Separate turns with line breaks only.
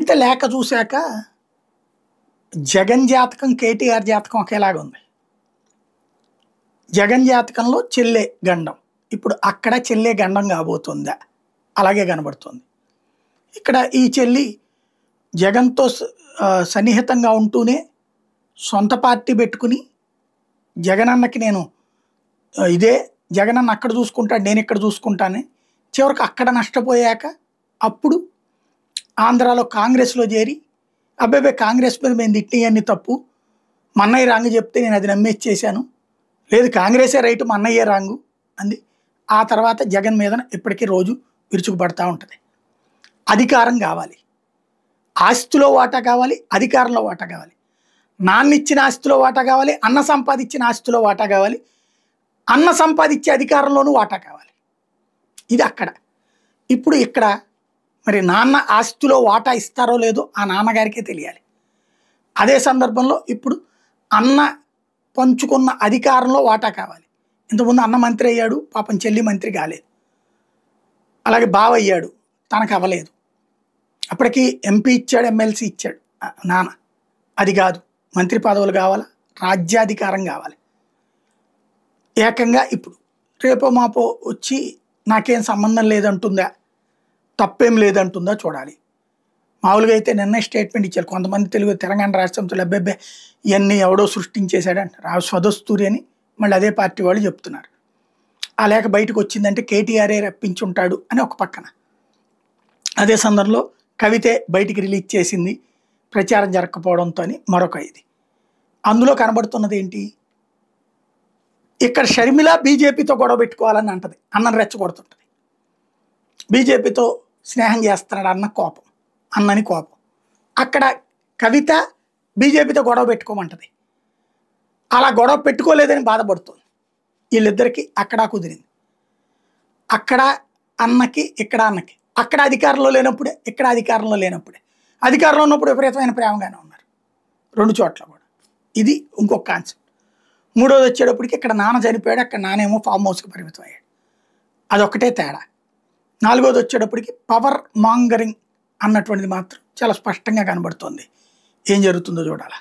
ఇంత లేఖ చూశాక జగన్ జాతకం, కేటీఆర్ జాతకం ఒకేలాగా ఉంది. జగన్ జాతకంలో చెల్లె గండం. ఇప్పుడు అక్కడ చెల్లె గండం కాబోతుందా? అలాగే కనబడుతుంది. ఇక్కడ ఈ చెల్లి జగన్తో సన్నిహితంగా ఉంటూనే సొంత పార్టీ పెట్టుకుని జగనన్నకి నేను ఇదే జగనన్న అక్కడ చూసుకుంటాను, నేను ఇక్కడ చూసుకుంటాను. చివరికి అక్కడ నష్టపోయాక అప్పుడు ఆంధ్రాలో కాంగ్రెస్లో చేరి అబ్బాయి కాంగ్రెస్ మీద మేము తిట్టినవన్నీ తప్పు, మా అన్నయ్య రాంగు చెప్తే నేను అది నమ్మేసేసాను, లేదు కాంగ్రెసే రైటు మా అన్నయ్యే రాంగు అంది. ఆ తర్వాత జగన్ మీద ఇప్పటికీ రోజు విరుచుకుపడతా ఉంటుంది. అధికారం కావాలి, ఆస్తిలో వాటా కావాలి, అధికారంలో వాటా కావాలి. నాన్న ఇచ్చిన ఆస్తిలో వాటా కావాలి, అన్న సంపాదించిన ఆస్తిలో వాటా కావాలి, అన్న సంపాదించే అధికారంలోనూ వాటా కావాలి. ఇది అక్కడ. ఇప్పుడు ఇక్కడ మరి నాన్న ఆస్తిలో వాటా ఇస్తారో లేదో ఆ నాన్నగారికే తెలియాలి. అదే సందర్భంలో ఇప్పుడు అన్న పంచుకున్న అధికారంలో వాటా కావాలి. ఇంతకుముందు అన్న మంత్రి అయ్యాడు, పాపం చెల్లి మంత్రి కాలేదు. అలాగే బావ అయ్యాడు, తనకు అవ్వలేదు. అప్పటికి ఎంపీ ఇచ్చాడు, ఎమ్మెల్సీ ఇచ్చాడు నాన్న. అది కాదు, మంత్రి పదవులు కావాలా, రాజ్యాధికారం కావాలి. ఏకంగా ఇప్పుడు రేపో మాపో వచ్చి నాకేం సంబంధం లేదంటుందా, తప్పేం లేదంటుందా చూడాలి. మామూలుగా అయితే నిన్న స్టేట్మెంట్ ఇచ్చారు కొంతమంది తెలంగాణ రాష్ట్రంతో అబ్బెబ్బే ఇవన్నీ ఎవడో సృష్టించేశాడంటారు. ఆ స్వదస్తూరి అని మళ్ళీ అదే పార్టీ వాళ్ళు చెప్తున్నారు. ఆ లేఖ బయటకు వచ్చిందంటే కేటీఆర్ఏ రప్పించుంటాడు అని ఒక పక్కన. అదే సందర్భంలో కవితే బయటికి రిలీజ్ చేసింది ప్రచారం జరగకపోవడంతో అని మరొక ఇది. అందులో కనబడుతున్నది ఏంటి, ఇక్కడ షర్మిల బీజేపీతో గొడవ పెట్టుకోవాలని అంటది, అన్నని రెచ్చగొడుతుంటుంది. బీజేపీతో స్నేహం చేస్తున్నాడు అన్న కోపం, అన్నని కోపం. అక్కడ కవిత బీజేపీతో గొడవ పెట్టుకోమంటది, అలా గొడవ పెట్టుకోలేదని బాధపడుతుంది. వీళ్ళిద్దరికి అక్కడ కుదిరింది. అక్కడ అన్నకి, ఇక్కడ అన్నకి. అక్కడ అధికారంలో లేనప్పుడే, ఇక్కడ అధికారంలో లేనప్పుడే. అధికారంలో ఉన్నప్పుడు విపరీతమైన ప్రేమగానే ఉన్నారు రెండు చోట్ల కూడా. ఇది ఇంకొక కాన్సెప్ట్. మూడోది వచ్చేటప్పటికి ఇక్కడ నాన్న చనిపోయాడు, అక్కడ నానేమో ఫామ్ హౌస్కి పరిమితం అయ్యాడు. అదొక్కటే తేడా. నాలుగోది వచ్చేటప్పటికి పవర్ మాంగరింగ్ అన్నటువంటిది మాత్రం చాలా స్పష్టంగా కనబడుతుంది. ఏం జరుగుతుందో చూడాలి.